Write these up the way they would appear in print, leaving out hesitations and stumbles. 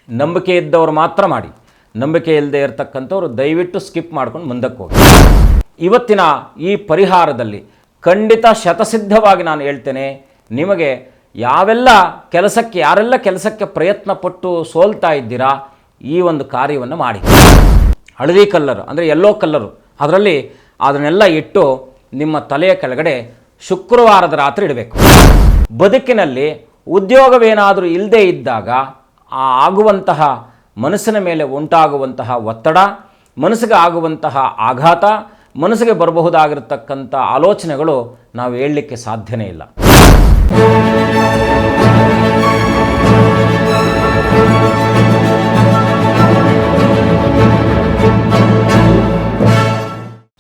ನಂಬಿಕೆ ಇದ್ದವರು ಮಾತ್ರ ಮಾಡಿ, ನಂಬಿಕೆ ಇಲ್ಲದೆ ಇರತಕ್ಕಂಥವ್ರು ದಯವಿಟ್ಟು ಸ್ಕಿಪ್ ಮಾಡ್ಕೊಂಡು ಮುಂದಕ್ಕೆ ಹೋಗಿ. ಇವತ್ತಿನ ಈ ಪರಿಹಾರದಲ್ಲಿ ಖಂಡಿತ ಶತಸಿದ್ಧವಾಗಿ ನಾನು ಹೇಳ್ತೇನೆ, ನಿಮಗೆ ಯಾರೆಲ್ಲ ಕೆಲಸಕ್ಕೆ ಪ್ರಯತ್ನ ಪಟ್ಟು ಸೋಲ್ತಾ ಇದ್ದೀರಾ, ಈ ಒಂದು ಕಾರ್ಯವನ್ನು ಮಾಡಿ. ಹಳದಿ ಕಲ್ಲರು ಅಂದರೆ ಯೆಲ್ಲೋ ಕಲ್ಲರು, ಅದನ್ನೆಲ್ಲ ಇಟ್ಟು ನಿಮ್ಮ ತಲೆಯ ಕೆಳಗಡೆ ಶುಕ್ರವಾರದ ರಾತ್ರಿ ಇಡಬೇಕು. ಬದುಕಿನಲ್ಲಿ ಉದ್ಯೋಗವೇನಾದರೂ ಇಲ್ಲದೇ ಇದ್ದಾಗ ಆಗುವಂತಹ ಮನಸ್ಸಿನ ಮೇಲೆ ಉಂಟಾಗುವಂತಹ ಒತ್ತಡ, ಮನಸ್ಸಿಗೆ ಆಗುವಂತಹ ಆಘಾತ, ಮನಸ್ಸಿಗೆ ಬರಬಹುದಾಗಿರತಕ್ಕಂಥ ಆಲೋಚನೆಗಳು ನಾವು ಹೇಳಲಿಕ್ಕೆ ಸಾಧ್ಯನೇ ಇಲ್ಲ.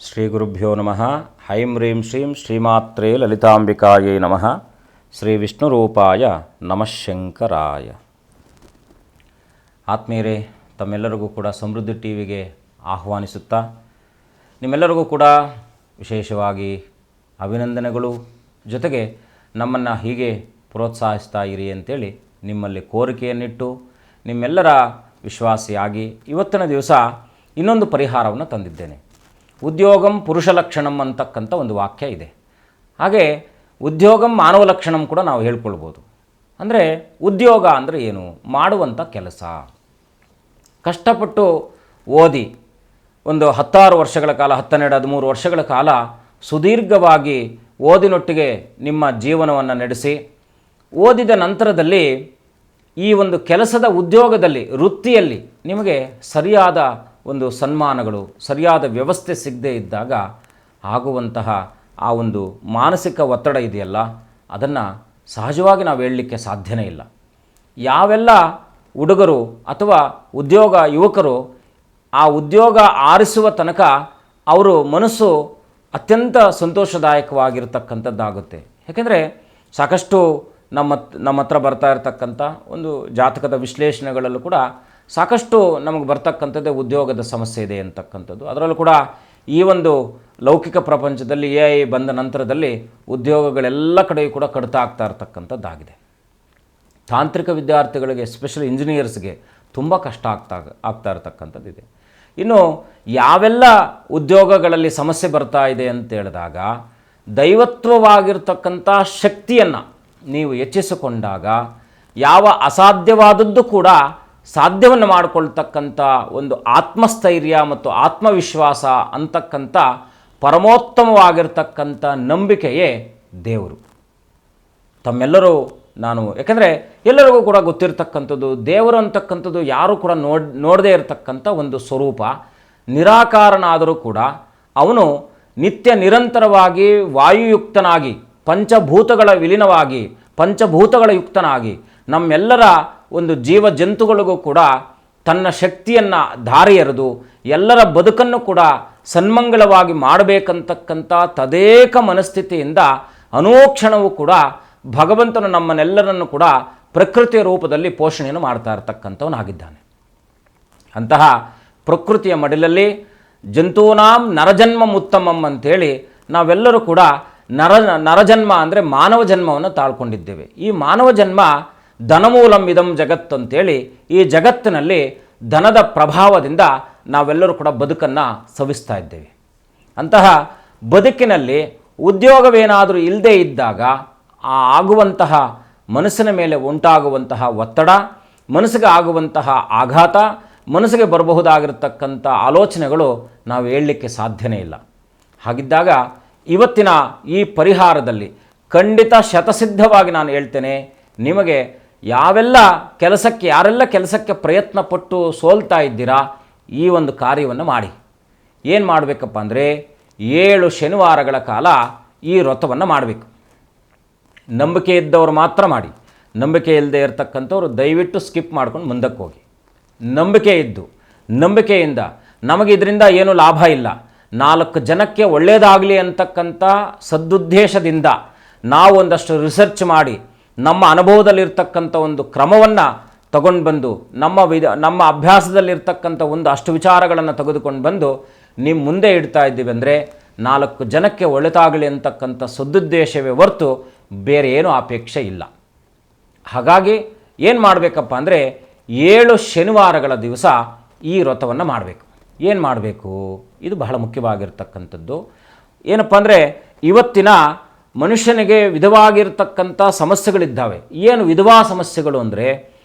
ಶ್ರೀ ಗುರುಭ್ಯೋ ನಮಃ. ಹೈಂ ಹ್ರೀಂ ಶ್ರೀಂ ಶ್ರೀಮಾತ್ರೇ ಲಲಿತಾಂಬಿಕಾಯೇ ನಮಃ. ಶ್ರೀ ವಿಷ್ಣುರೂಪಾಯ ನಮಃ ಶಂಕರಾಯ. ಆತ್ಮೀಯರೇ, ತಮ್ಮೆಲ್ಲರಿಗೂ ಕೂಡ ಸಮೃದ್ಧಿ ಟಿವಿಗೆ ಆಹ್ವಾನಿಸುತ್ತಾ, ನಿಮ್ಮೆಲ್ಲರಿಗೂ ಕೂಡ ವಿಶೇಷವಾಗಿ ಅಭಿನಂದನೆಗಳು, ಜೊತೆಗೆ ನಮ್ಮನ್ನು ಹೀಗೆ ಪ್ರೋತ್ಸಾಹಿಸ್ತಾ ಇರಿ ಅಂತೇಳಿ ನಿಮ್ಮಲ್ಲಿ ಕೋರಿಕೆಯನ್ನಿಟ್ಟು ನಿಮ್ಮೆಲ್ಲರ ವಿಶ್ವಾಸಿಯಾಗಿ ಇವತ್ತಿನ ದಿವಸ ಇನ್ನೊಂದು ಪರಿಹಾರವನ್ನು ತಂದಿದ್ದೇನೆ. ಉದ್ಯೋಗಂ ಪುರುಷ ಲಕ್ಷಣಂ ಅಂತಕ್ಕಂಥ ಒಂದು ವಾಕ್ಯ ಇದೆ. ಹಾಗೆ ಉದ್ಯೋಗಂ ಮಾನವ ಲಕ್ಷಣಂ ಕೂಡ ನಾವು ಹೇಳ್ಕೊಳ್ಬೋದು. ಅಂದರೆ ಉದ್ಯೋಗ ಅಂದರೆ ಏನು? ಮಾಡುವಂಥ ಕೆಲಸ. ಕಷ್ಟಪಟ್ಟು ಓದಿ ಒಂದು 16 ವರ್ಷಗಳ ಕಾಲ, 12-13 ವರ್ಷಗಳ ಕಾಲ ಸುದೀರ್ಘವಾಗಿ ಓದಿನೊಟ್ಟಿಗೆ ನಿಮ್ಮ ಜೀವನವನ್ನು ನಡೆಸಿ, ಓದಿದ ನಂತರದಲ್ಲಿ ಈ ಒಂದು ಕೆಲಸದ ಉದ್ಯೋಗದಲ್ಲಿ, ವೃತ್ತಿಯಲ್ಲಿ ನಿಮಗೆ ಸರಿಯಾದ ಒಂದು ಸನ್ಮಾನಗಳು, ಸರಿಯಾದ ವ್ಯವಸ್ಥೆ ಸಿಗದೇ ಇದ್ದಾಗ ಆಗುವಂತಹ ಆ ಒಂದು ಮಾನಸಿಕ ಒತ್ತಡ ಇದೆಯಲ್ಲ, ಅದನ್ನು ಸಹಜವಾಗಿ ನಾವು ಹೇಳಲಿಕ್ಕೆ ಸಾಧ್ಯನೇ ಇಲ್ಲ. ಯಾವೆಲ್ಲ ಹುಡುಗರು ಅಥವಾ ಯುವಕರು ಆ ಉದ್ಯೋಗ ಆರಿಸುವ ತನಕ ಅವರು ಮನಸ್ಸು ಅತ್ಯಂತ ಸಂತೋಷದಾಯಕವಾಗಿರ್ತಕ್ಕಂಥದ್ದಾಗುತ್ತೆ. ಯಾಕೆಂದರೆ ಸಾಕಷ್ಟು ನಮ್ಮ ಹತ್ರ ಬರ್ತಾ ಇರತಕ್ಕಂಥ ಒಂದು ಜಾತಕದ ವಿಶ್ಲೇಷಣೆಗಳಲ್ಲೂ ಕೂಡ ಸಾಕಷ್ಟು ನಮಗೆ ಬರ್ತಕ್ಕಂಥದ್ದೇ ಉದ್ಯೋಗದ ಸಮಸ್ಯೆ ಇದೆ ಅಂತಕ್ಕಂಥದ್ದು. ಅದರಲ್ಲೂ ಕೂಡ ಈ ಒಂದು ಲೌಕಿಕ ಪ್ರಪಂಚದಲ್ಲಿ AI ಬಂದ ನಂತರದಲ್ಲಿ ಉದ್ಯೋಗಗಳೆಲ್ಲ ಕಡೆಯೂ ಕೂಡ ಕಡಿತ ಆಗ್ತಾ ಇರ್ತಕ್ಕಂಥದ್ದಾಗಿದೆ. ತಾಂತ್ರಿಕ ವಿದ್ಯಾರ್ಥಿಗಳಿಗೆ, ಎಸ್ಪೆಷಲಿ ಇಂಜಿನಿಯರ್ಸ್ಗೆ ತುಂಬ ಕಷ್ಟ ಆಗ್ತಾ ಇರತಕ್ಕಂಥದ್ದಿದೆ. ಇನ್ನು ಯಾವೆಲ್ಲ ಉದ್ಯೋಗಗಳಲ್ಲಿ ಸಮಸ್ಯೆ ಬರ್ತಾ ಇದೆ ಅಂತ ಹೇಳಿದಾಗ, ದೈವತ್ವವಾಗಿರ್ತಕ್ಕಂಥ ಶಕ್ತಿಯನ್ನು ನೀವು ಹೆಚ್ಚಿಸಿಕೊಂಡಾಗ ಯಾವ ಅಸಾಧ್ಯವಾದದ್ದು ಕೂಡ ಸಾಧ್ಯವನ್ನು ಮಾಡಿಕೊಳ್ತಕ್ಕಂಥ ಒಂದು ಆತ್ಮಸ್ಥೈರ್ಯ ಮತ್ತು ಆತ್ಮವಿಶ್ವಾಸ ಅಂತಕ್ಕಂಥ ಪರಮೋತ್ತಮವಾಗಿರ್ತಕ್ಕಂಥ ನಂಬಿಕೆಯೇ ದೇವರು. ತಮ್ಮೆಲ್ಲರೂ ಯಾಕೆಂದರೆ ಎಲ್ಲರಿಗೂ ಕೂಡ ಗೊತ್ತಿರತಕ್ಕಂಥದ್ದು, ದೇವರು ಅಂತಕ್ಕಂಥದ್ದು ಯಾರೂ ಕೂಡ ನೋಡದೇ ಇರತಕ್ಕಂಥ ಒಂದು ಸ್ವರೂಪ. ನಿರಾಕಾರನಾದರೂ ಕೂಡ ಅವನು ನಿತ್ಯ ನಿರಂತರವಾಗಿ ವಾಯುಯುಕ್ತನಾಗಿ, ಪಂಚಭೂತಗಳ ವಿಲೀನವಾಗಿ, ಪಂಚಭೂತಗಳ ಯುಕ್ತನಾಗಿ ನಮ್ಮೆಲ್ಲರ ಒಂದು ಜೀವ ಜಂತುಗಳಿಗೂ ಕೂಡ ತನ್ನ ಶಕ್ತಿಯನ್ನು ಧಾರೆ ಎರೆದು ಎಲ್ಲರ ಬದುಕನ್ನು ಕೂಡ ಸನ್ಮಂಗಳವಾಗಿ ಮಾಡಬೇಕಂತಕ್ಕಂಥ ತದೇಕ ಮನಸ್ಥಿತಿಯಿಂದ ಅನೋಕ್ಷಣವೂ ಕೂಡ ಭಗವಂತನು ನಮ್ಮನ್ನೆಲ್ಲರನ್ನು ಕೂಡ ಪ್ರಕೃತಿಯ ರೂಪದಲ್ಲಿ ಪೋಷಣೆಯನ್ನು ಮಾಡ್ತಾ ಇರತಕ್ಕಂಥವನಾಗಿದ್ದಾನೆ. ಅಂತಹ ಪ್ರಕೃತಿಯ ಮಡಿಲಲ್ಲಿ ಜಂತೂನಾಂ ನರಜನ್ಮ ಉತ್ತಮಂ ಅಂಥೇಳಿ ನಾವೆಲ್ಲರೂ ಕೂಡ ನರಜನ್ಮ ಅಂದರೆ ಮಾನವ ಜನ್ಮವನ್ನು ತಾಳ್ಕೊಂಡಿದ್ದೇವೆ. ಈ ಮಾನವ ಜನ್ಮ ಧನಮೂಲಂ ಇದಂ ಜಗತ್ತು ಅಂತೇಳಿ ಈ ಜಗತ್ತಿನಲ್ಲಿ ಧನದ ಪ್ರಭಾವದಿಂದ ನಾವೆಲ್ಲರೂ ಕೂಡ ಬದುಕನ್ನು ಸವಿಸ್ತಾ ಇದ್ದೇವೆ. ಅಂತಹ ಬದುಕಿನಲ್ಲಿ ಉದ್ಯೋಗವೇನಾದರೂ ಇಲ್ಲದೇ ಇದ್ದಾಗ ಆಗುವಂತಹ ಮನಸ್ಸಿನ ಮೇಲೆ ಉಂಟಾಗುವಂತಹ ಒತ್ತಡ, ಮನಸ್ಸಿಗೆ ಆಗುವಂತಹ ಆಘಾತ, ಮನಸ್ಸಿಗೆ ಬರಬಹುದಾಗಿರತಕ್ಕಂಥ ಆಲೋಚನೆಗಳು ನಾವು ಹೇಳಲಿಕ್ಕೆ ಸಾಧ್ಯನೇ ಇಲ್ಲ. ಹಾಗಿದ್ದಾಗ ಇವತ್ತಿನ ಈ ಪರಿಹಾರದಲ್ಲಿ ಖಂಡಿತ ಶತಸಿದ್ಧವಾಗಿ ನಾನು ಹೇಳ್ತೇನೆ, ನಿಮಗೆ ಯಾರೆಲ್ಲ ಕೆಲಸಕ್ಕೆ ಪ್ರಯತ್ನ ಪಟ್ಟು ಸೋಲ್ತಾ ಇದ್ದೀರಾ, ಈ ಒಂದು ಕಾರ್ಯವನ್ನು ಮಾಡಿ. ಏನು ಮಾಡಬೇಕಪ್ಪ ಅಂದರೆ 7 ಶನಿವಾರಗಳ ಕಾಲ ಈ ವ್ರತವನ್ನು ಮಾಡಬೇಕು. ನಂಬಿಕೆ ಇದ್ದವರು ಮಾತ್ರ ಮಾಡಿ, ನಂಬಿಕೆ ಇಲ್ಲದೆ ಇರತಕ್ಕಂಥವ್ರು ದಯವಿಟ್ಟು ಸ್ಕಿಪ್ ಮಾಡ್ಕೊಂಡು ಮುಂದಕ್ಕೆ ಹೋಗಿ. ನಂಬಿಕೆಯಿಂದ ನಮಗೆ ಇದರಿಂದ ಏನೂ ಲಾಭ ಇಲ್ಲ, 4 ಜನಕ್ಕೆ ಒಳ್ಳೆಯದಾಗಲಿ ಅಂತಕ್ಕಂಥ ಸದುದ್ದೇಶದಿಂದ ನಾವು ಒಂದಷ್ಟು ರಿಸರ್ಚ್ ಮಾಡಿ ನಮ್ಮ ಅನುಭವದಲ್ಲಿರ್ತಕ್ಕಂಥ ಒಂದು ಕ್ರಮವನ್ನು ತಗೊಂಡು ಬಂದು ನಮ್ಮ ಅಭ್ಯಾಸದಲ್ಲಿರ್ತಕ್ಕಂಥ ಅಷ್ಟು ವಿಚಾರಗಳನ್ನು ತೆಗೆದುಕೊಂಡು ಬಂದು ನಿಮ್ಮ ಮುಂದೆ ಇಡ್ತಾ ಇದ್ದೀವಿ ಅಂದರೆ 4 ಜನಕ್ಕೆ ಒಳಿತಾಗಲಿ ಅಂತಕ್ಕಂಥ ಸದುದ್ದೇಶವೇ ಹೊರತು ಬೇರೆ ಏನೂ ಅಪೇಕ್ಷೆ ಇಲ್ಲ. ಹಾಗಾಗಿ ಏನು ಮಾಡಬೇಕಪ್ಪ ಅಂದರೆ 7 ಶನಿವಾರಗಳ ದಿವಸ ಈ ವ್ರತವನ್ನು ಮಾಡಬೇಕು. ಏನು ಮಾಡಬೇಕು? ಇದು ಬಹಳ ಮುಖ್ಯವಾಗಿರ್ತಕ್ಕಂಥದ್ದು. ಏನಪ್ಪ ಅಂದರೆ, ಇವತ್ತಿನ ಮನುಷ್ಯನಿಗೆ ವಿಧವಾಗಿರ್ತಕ್ಕಂಥ ಸಮಸ್ಯೆಗಳಿದ್ದಾವೆ. ಏನು ವಿಧವಾ ಸಮಸ್ಯೆಗಳು ಅಂದರೆ,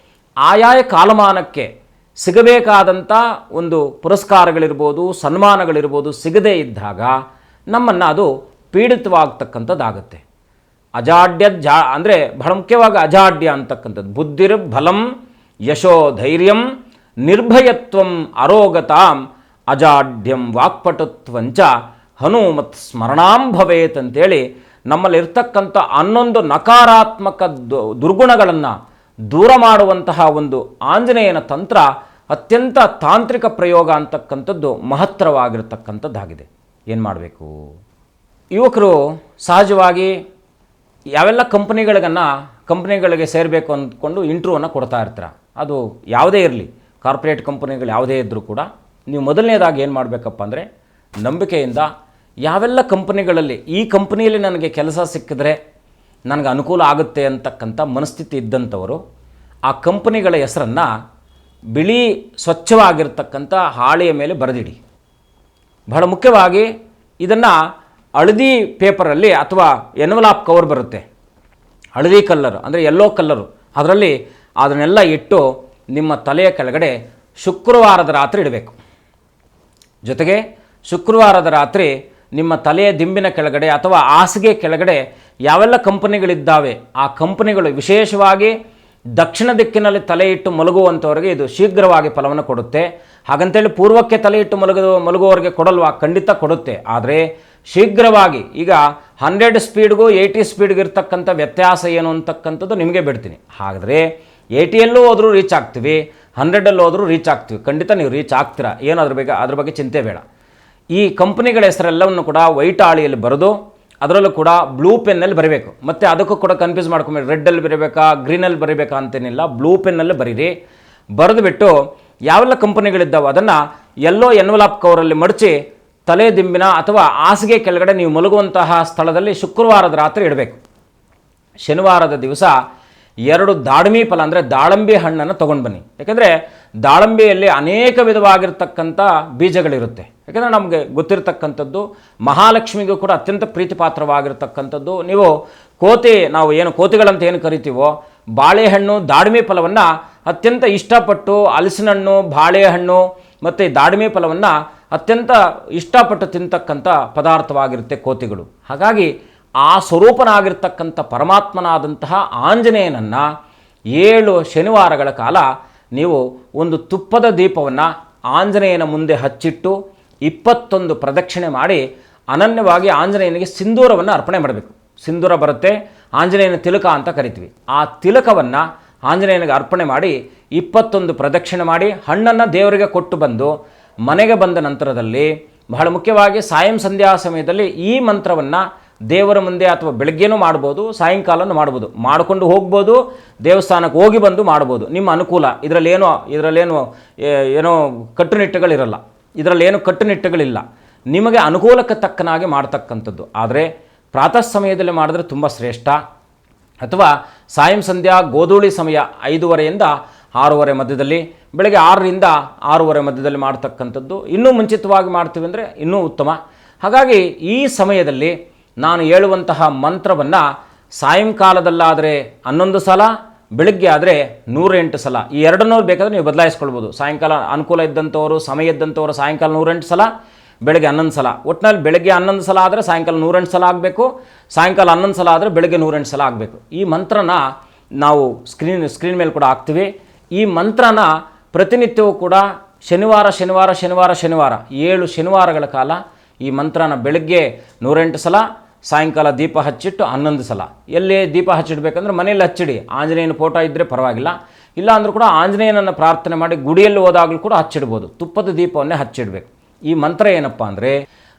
ಆಯಾಯ ಕಾಲಮಾನಕ್ಕೆ ಸಿಗಬೇಕಾದಂಥ ಒಂದು ಪುರಸ್ಕಾರಗಳಿರ್ಬೋದು, ಸನ್ಮಾನಗಳಿರ್ಬೋದು ಸಿಗದೇ ಇದ್ದಾಗ ನಮ್ಮನ್ನು ಅದು ಪೀಡಿತವಾಗ್ತಕ್ಕಂಥದ್ದಾಗುತ್ತೆ. ಅಜಾಡ್ಯ ಅಂದರೆ ಬಹಳ ಮುಖ್ಯವಾಗಿ ಅಜಾಡ್ಯ ಅಂತಕ್ಕಂಥದ್ದು. ಬುದ್ಧಿರ್ ಬಲಂ ಯಶೋ ಧೈರ್ಯಂ ನಿರ್ಭಯತ್ವಂ ಅರೋಗತಾಂ ಅಜಾಡ್ಯಂ ವಾಕ್ಪಟುತ್ವಂಚ ಹನುಮತ್ ಸ್ಮರಣಾಂ ಭವೇತ್ ಅಂತೇಳಿ ನಮ್ಮಲ್ಲಿರ್ತಕ್ಕಂಥ 11 ನಕಾರಾತ್ಮಕ ದುರ್ಗುಣಗಳನ್ನು ದೂರ ಮಾಡುವಂತಹ ಒಂದು ಆಂಜನೇಯನ ತಂತ್ರ ಅತ್ಯಂತ ತಾಂತ್ರಿಕ ಪ್ರಯೋಗ ಅಂತಕ್ಕಂಥದ್ದು ಮಹತ್ತರವಾಗಿರ್ತಕ್ಕಂಥದ್ದಾಗಿದೆ. ಏನು ಮಾಡಬೇಕು? ಯುವಕರು ಸಹಜವಾಗಿ ಯಾವೆಲ್ಲ ಕಂಪ್ನಿಗಳಿಗೆ ಸೇರಬೇಕು ಅಂದ್ಕೊಂಡು ಇಂಟ್ರ್ಯೂವನ್ನು ಕೊಡ್ತಾ ಇರ್ತಾರೆ. ಅದು ಯಾವುದೇ ಇರಲಿ, ಕಾರ್ಪೊರೇಟ್ ಕಂಪ್ನಿಗಳು ಯಾವುದೇ ಇದ್ದರೂ ಕೂಡ ನೀವು ಮೊದಲನೇದಾಗಿ ಏನು ಮಾಡಬೇಕಪ್ಪ ಅಂದರೆ, ನಂಬಿಕೆಯಿಂದ ಯಾವೆಲ್ಲ ಕಂಪ್ನಿಗಳಲ್ಲಿ ಈ ಕಂಪ್ನಿಯಲ್ಲಿ ನನಗೆ ಕೆಲಸ ಸಿಕ್ಕಿದ್ರೆ ನನಗೆ ಅನುಕೂಲ ಆಗುತ್ತೆ ಅಂತಕ್ಕಂಥ ಮನಸ್ಥಿತಿ ಇದ್ದಂಥವರು ಆ ಕಂಪ್ನಿಗಳ ಹೆಸರನ್ನು ಬಿಳಿ ಸ್ವಚ್ಛವಾಗಿರ್ತಕ್ಕಂಥ ಹಾಳೆಯ ಮೇಲೆ ಬರೆದಿಡಿ. ಬಹಳ ಮುಖ್ಯವಾಗಿ ಇದನ್ನು ಹಳದಿ ಪೇಪರಲ್ಲಿ ಅಥವಾ ಎನ್ವಲಾಪ್ ಕವರ್ ಬರುತ್ತೆ, ಹಳದಿ ಕಲ್ಲರ್ ಅಂದರೆ ಯೆಲ್ಲೋ ಕಲ್ಲರು, ಅದರಲ್ಲಿ ಅದನ್ನೆಲ್ಲ ಇಟ್ಟು ನಿಮ್ಮ ತಲೆಯ ಕೆಳಗಡೆ ಶುಕ್ರವಾರದ ರಾತ್ರಿ ಇಡಬೇಕು. ಜೊತೆಗೆ ಶುಕ್ರವಾರದ ರಾತ್ರಿ ನಿಮ್ಮ ತಲೆಯ ದಿಂಬಿನ ಕೆಳಗಡೆ ಅಥವಾ ಹಾಸಿಗೆ ಕೆಳಗಡೆ ಯಾವೆಲ್ಲ ಕಂಪನಿಗಳಿದ್ದಾವೆ ಆ ಕಂಪನಿಗಳು, ವಿಶೇಷವಾಗಿ ದಕ್ಷಿಣ ದಿಕ್ಕಿನಲ್ಲಿ ತಲೆ ಇಟ್ಟು ಮಲಗುವಂಥವ್ರಿಗೆ ಇದು ಶೀಘ್ರವಾಗಿ ಫಲವನ್ನು ಕೊಡುತ್ತೆ. ಹಾಗಂತೇಳಿ ಪೂರ್ವಕ್ಕೆ ತಲೆ ಇಟ್ಟು ಮಲಗುವವರಿಗೆ ಕೊಡಲ್ವಾ? ಖಂಡಿತ ಕೊಡುತ್ತೆ. ಆದರೆ ಶೀಘ್ರವಾಗಿ, ಈಗ 100 ಸ್ಪೀಡ್ಗೂ 80 ಸ್ಪೀಡ್ಗೆ ಇರ್ತಕ್ಕಂಥ ವ್ಯತ್ಯಾಸ ಏನು ಅಂತಕ್ಕಂಥದ್ದು ನಿಮಗೆ ಬಿಡ್ತೀನಿ. ಹಾಗಾದರೆ 80ಯಲ್ಲೂ ಹೋದರೂ ರೀಚ್ ಆಗ್ತೀವಿ, 100ಅಲ್ಲಿ ಹೋದರೂ ರೀಚ್ ಆಗ್ತೀವಿ. ಖಂಡಿತ ನೀವು ರೀಚ್ ಆಗ್ತೀರಾ, ಏನು ಅದ್ರ ಬಗ್ಗೆ ಚಿಂತೆ ಬೇಡ. ಈ ಕಂಪ್ನಿಗಳ ಹೆಸರೆಲ್ಲವನ್ನು ಕೂಡ ವೈಟ್ ಹಾಳೆಯಲ್ಲಿ ಬರೆದು ಅದರಲ್ಲೂ ಕೂಡ ಬ್ಲೂ ಪೆನ್ನಲ್ಲಿ ಬರೀಬೇಕು. ಮತ್ತು ಅದಕ್ಕೂ ಕೂಡ ಕನ್ಫ್ಯೂಸ್ ಮಾಡ್ಕೊಂಬೇಡಿ, ರೆಡ್ಡಲ್ಲಿ ಬರೀಬೇಕಾ ಗ್ರೀನಲ್ಲಿ ಬರೀಬೇಕಾ ಅಂತೇನಿಲ್ಲ, ಬ್ಲೂ ಪೆನ್ನಲ್ಲಿ ಬರೀರಿ. ಬರೆದುಬಿಟ್ಟು ಯಾವೆಲ್ಲ ಕಂಪನಿಗಳಿದ್ದಾವೆ ಅದನ್ನು ಎಲ್ಲೋ ಎನ್ವಲಾಪ್ ಕವರಲ್ಲಿ ಮಡಚಿ ತಲೆ ದಿಂಬಿನ ಅಥವಾ ಹಾಸಿಗೆ ಕೆಳಗಡೆ ನೀವು ಮಲಗುವಂತಹ ಸ್ಥಳದಲ್ಲಿ ಶುಕ್ರವಾರದ ರಾತ್ರಿ ಇಡಬೇಕು. ಶನಿವಾರದ ದಿವಸ 2 ದಾಳಿಂಬೆ ಫಲ ಅಂದರೆ ದಾಳಿಂಬೆ ಹಣ್ಣನ್ನು ತೊಗೊಂಡು ಬನ್ನಿ. ಯಾಕೆಂದರೆ ದಾಳಿಂಬೆಯಲ್ಲಿ ಅನೇಕ ವಿಧವಾಗಿರ್ತಕ್ಕಂಥ ಬೀಜಗಳಿರುತ್ತೆ. ಯಾಕೆಂದರೆ ನಮಗೆ ಗೊತ್ತಿರತಕ್ಕಂಥದ್ದು ಮಹಾಲಕ್ಷ್ಮಿಗೂ ಕೂಡ ಅತ್ಯಂತ ಪ್ರೀತಿಪಾತ್ರವಾಗಿರ್ತಕ್ಕಂಥದ್ದು. ನೀವು ನಾವು ಏನು ಕೋತಿಗಳಂತ ಏನು ಕರಿತೀವೋ, ಬಾಳೆಹಣ್ಣು ದಾಳಿಂಬೆ ಫಲವನ್ನು ಅತ್ಯಂತ ಇಷ್ಟಪಟ್ಟು, ಹಲಸಿನ ಹಣ್ಣು, ಬಾಳೆಹಣ್ಣು ಮತ್ತು ದಾಳಿಂಬೆ ಫಲವನ್ನು ಅತ್ಯಂತ ಇಷ್ಟಪಟ್ಟು ತಿಂತಕ್ಕಂಥ ಪದಾರ್ಥವಾಗಿರುತ್ತೆ ಕೋತಿಗಳು. ಹಾಗಾಗಿ ಆ ಸ್ವರೂಪನಾಗಿರ್ತಕ್ಕಂಥ ಪರಮಾತ್ಮನಾದಂತಹ ಆಂಜನೇಯನನ್ನು 7 ಶನಿವಾರಗಳ ಕಾಲ ನೀವು ಒಂದು ತುಪ್ಪದ ದೀಪವನ್ನು ಆಂಜನೇಯನ ಮುಂದೆ ಹಚ್ಚಿಟ್ಟು 21 ಪ್ರದಕ್ಷಿಣೆ ಮಾಡಿ ಅನನ್ಯವಾಗಿ ಆಂಜನೇಯನಿಗೆ ಸಿಂಧೂರವನ್ನು ಅರ್ಪಣೆ ಮಾಡಬೇಕು. ಸಿಂಧೂರ ಬರುತ್ತೆ, ಆಂಜನೇಯನ ತಿಲಕ ಅಂತ ಕರಿತೀವಿ. ಆ ತಿಲಕವನ್ನು ಆಂಜನೇಯನಿಗೆ ಅರ್ಪಣೆ ಮಾಡಿ 21 ಪ್ರದಕ್ಷಿಣೆ ಮಾಡಿ ಹಣ್ಣನ್ನು ದೇವರಿಗೆ ಕೊಟ್ಟು ಬಂದು ಮನೆಗೆ ಬಂದ ನಂತರದಲ್ಲಿ ಬಹಳ ಮುಖ್ಯವಾಗಿ ಸಾಯಂ ಸಂಧ್ಯಾ ಸಮಯದಲ್ಲಿ ಈ ಮಂತ್ರವನ್ನು ದೇವರ ಮುಂದೆ ಅಥವಾ ಬೆಳಗ್ಗೆನೂ ಮಾಡ್ಬೋದು, ಸಾಯಂಕಾಲನೂ ಮಾಡ್ಬೋದು, ಮಾಡಿಕೊಂಡು ಹೋಗ್ಬೋದು, ದೇವಸ್ಥಾನಕ್ಕೆ ಹೋಗಿ ಬಂದು ಮಾಡ್ಬೋದು, ನಿಮ್ಮ ಅನುಕೂಲ. ಇದರಲ್ಲೇನೋ ಕಟ್ಟುನಿಟ್ಟುಗಳಿರಲ್ಲ, ಕಟ್ಟುನಿಟ್ಟುಗಳಿಲ್ಲ, ನಿಮಗೆ ಅನುಕೂಲಕ್ಕೆ ತಕ್ಕನಾಗಿ ಮಾಡ್ತಕ್ಕಂಥದ್ದು. ಆದರೆ ಪ್ರಾತಃ ಸಮಯದಲ್ಲಿ ಮಾಡಿದ್ರೆ ತುಂಬ ಶ್ರೇಷ್ಠ. ಅಥವಾ ಸಾಯಂ ಸಂಧ್ಯಾ ಗೋಧೂಳಿ ಸಮಯ 5:30ಯಿಂದ 6:30 ಮಧ್ಯದಲ್ಲಿ, ಬೆಳಗ್ಗೆ 6ರಿಂದ 6:30 ಮಧ್ಯದಲ್ಲಿ ಮಾಡ್ತಕ್ಕಂಥದ್ದು. ಇನ್ನೂ ಮುಂಚಿತವಾಗಿ ಮಾಡ್ತೀವಿ ಅಂದರೆ ಇನ್ನೂ ಉತ್ತಮ. ಹಾಗಾಗಿ ಈ ಸಮಯದಲ್ಲಿ ನಾನು ಹೇಳುವಂತಹ ಮಂತ್ರವನ್ನು ಸಾಯಂಕಾಲದಲ್ಲಾದರೆ 11 ಸಲ, ಬೆಳಗ್ಗೆ ಆದರೆ 108 ಸಲ, ಈ ಎರಡನ್ನೂ ಬೇಕಾದರೆ ನೀವು ಬದಲಾಯಿಸ್ಕೊಳ್ಬೋದು. ಸಾಯಂಕಾಲ ಅನುಕೂಲ ಇದ್ದಂಥವರು, ಸಮಯ ಇದ್ದಂಥವರು ಸಾಯಂಕಾಲ 108 ಸಲ, ಬೆಳಗ್ಗೆ 11 ಸಲ. ಒಟ್ಟಿನಲ್ಲಿ ಬೆಳಗ್ಗೆ 11 ಸಲ ಆದರೆ ಸಾಯಂಕಾಲ 108 ಸಲ ಆಗಬೇಕು, ಸಾಯಂಕಾಲ 11 ಸಲ ಆದರೆ ಬೆಳಗ್ಗೆ 108 ಸಲ ಆಗಬೇಕು. ಈ ಮಂತ್ರನ ನಾವು ಸ್ಕ್ರೀನ್ ಮೇಲೆ ಕೂಡ ಹಾಕ್ತೀವಿ. ಈ ಮಂತ್ರನ ಪ್ರತಿನಿತ್ಯವೂ ಕೂಡ ಶನಿವಾರ 7 ಶನಿವಾರಗಳ ಕಾಲ ಈ ಮಂತ್ರನ ಬೆಳಗ್ಗೆ 108 ಸಲ, ಸಾಯಂಕಾಲ ದೀಪ ಹಚ್ಚಿಟ್ಟು 11 ಸಲ. ಎಲ್ಲಿ ದೀಪ ಹಚ್ಚಿಡ್ಬೇಕಂದ್ರೆ ಮನೆಯಲ್ಲಿ ಹಚ್ಚಿಡಿ, ಆಂಜನೇಯನ ಫೋಟೋ ಇದ್ದರೆ ಪರವಾಗಿಲ್ಲ, ಇಲ್ಲ ಅಂದರೂ ಕೂಡ ಆಂಜನೇಯನನ್ನು ಪ್ರಾರ್ಥನೆ ಮಾಡಿ ಗುಡಿಯಲ್ಲಿ ಹೋದಾಗಲೂ ಕೂಡ ಹಚ್ಚಿಡ್ಬೋದು. ತುಪ್ಪದ ದೀಪವನ್ನೇ ಹಚ್ಚಿಡಬೇಕು. ಈ ಮಂತ್ರ ಏನಪ್ಪ ಅಂದರೆ,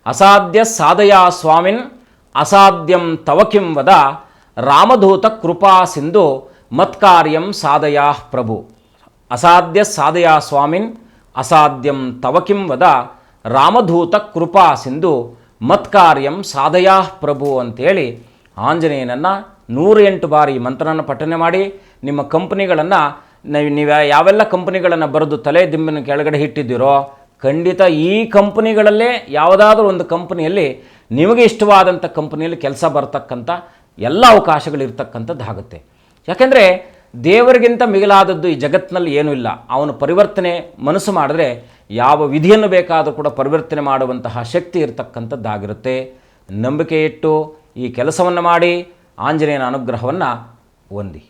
ಅಸಾಧ್ಯ ಸಾಧಯ ಸ್ವಾಮಿನ್ ಅಸಾಧ್ಯಂ ತವಕಿಂ ವದ ರಾಮಧೂತ ಕೃಪಾ ಸಿಂಧು ಮತ್ಕಾರ್ಯಂ ಸಾಧಯ ಪ್ರಭು. ಅಸಾಧ್ಯ ಸಾಧಯ ಸ್ವಾಮಿನ್ ಅಸಾಧ್ಯಂ ತವಕಿಂ ವದ ರಾಮಧೂತ ಕೃಪಾ ಸಿಂಧು ಮತ್ಕಾರ್ಯಂ ಸಾಧಯ ಪ್ರಭು ಅಂತೇಳಿ ಆಂಜನೇಯನನ್ನು 108 ಬಾರಿ ಮಂತ್ರನ ಪಠನೆ ಮಾಡಿ ನಿಮ್ಮ ಕಂಪನಿಗಳನ್ನು ನೀವು ಯಾವೆಲ್ಲ ಕಂಪನಿಗಳನ್ನು ಬರೆದು ತಲೆ ದಿಂಬಿನ ಕೆಳಗಡೆ ಇಟ್ಟಿದ್ದೀರೋ ಖಂಡಿತ ಈ ಕಂಪನಿಗಳಲ್ಲೇ ಯಾವುದಾದ್ರೂ ಒಂದು ಕಂಪನಿಯಲ್ಲಿ ನಿಮಗೆ ಇಷ್ಟವಾದಂಥ ಕಂಪನಿಯಲ್ಲಿ ಕೆಲಸ ಬರ್ತಕ್ಕಂಥ ಎಲ್ಲ ಅವಕಾಶಗಳಿರ್ತಕ್ಕಂಥದ್ದಾಗುತ್ತೆ. ಯಾಕೆಂದರೆ ದೇವರಿಗಿಂತ ಮಿಗಿಲಾದದ್ದು ಈ ಜಗತ್ತಿನಲ್ಲಿ ಏನೂ ಇಲ್ಲ. ಅವನು ಪರಿವರ್ತನೆ ಮನಸ್ಸು ಮಾಡಿದ್ರೆ ಯಾವ ವಿಧಿಯನ್ನು ಬೇಕಾದರೂ ಕೂಡ ಪರಿವರ್ತನೆ ಮಾಡುವಂತಹ ಶಕ್ತಿ ಇರತಕ್ಕಂಥದ್ದಾಗಿರುತ್ತೆ. ನಂಬಿಕೆ ಇಟ್ಟು ಈ ಕೆಲಸವನ್ನು ಮಾಡಿ ಆಂಜನೇಯನ ಅನುಗ್ರಹವನ್ನು ಹೊಂದಿ.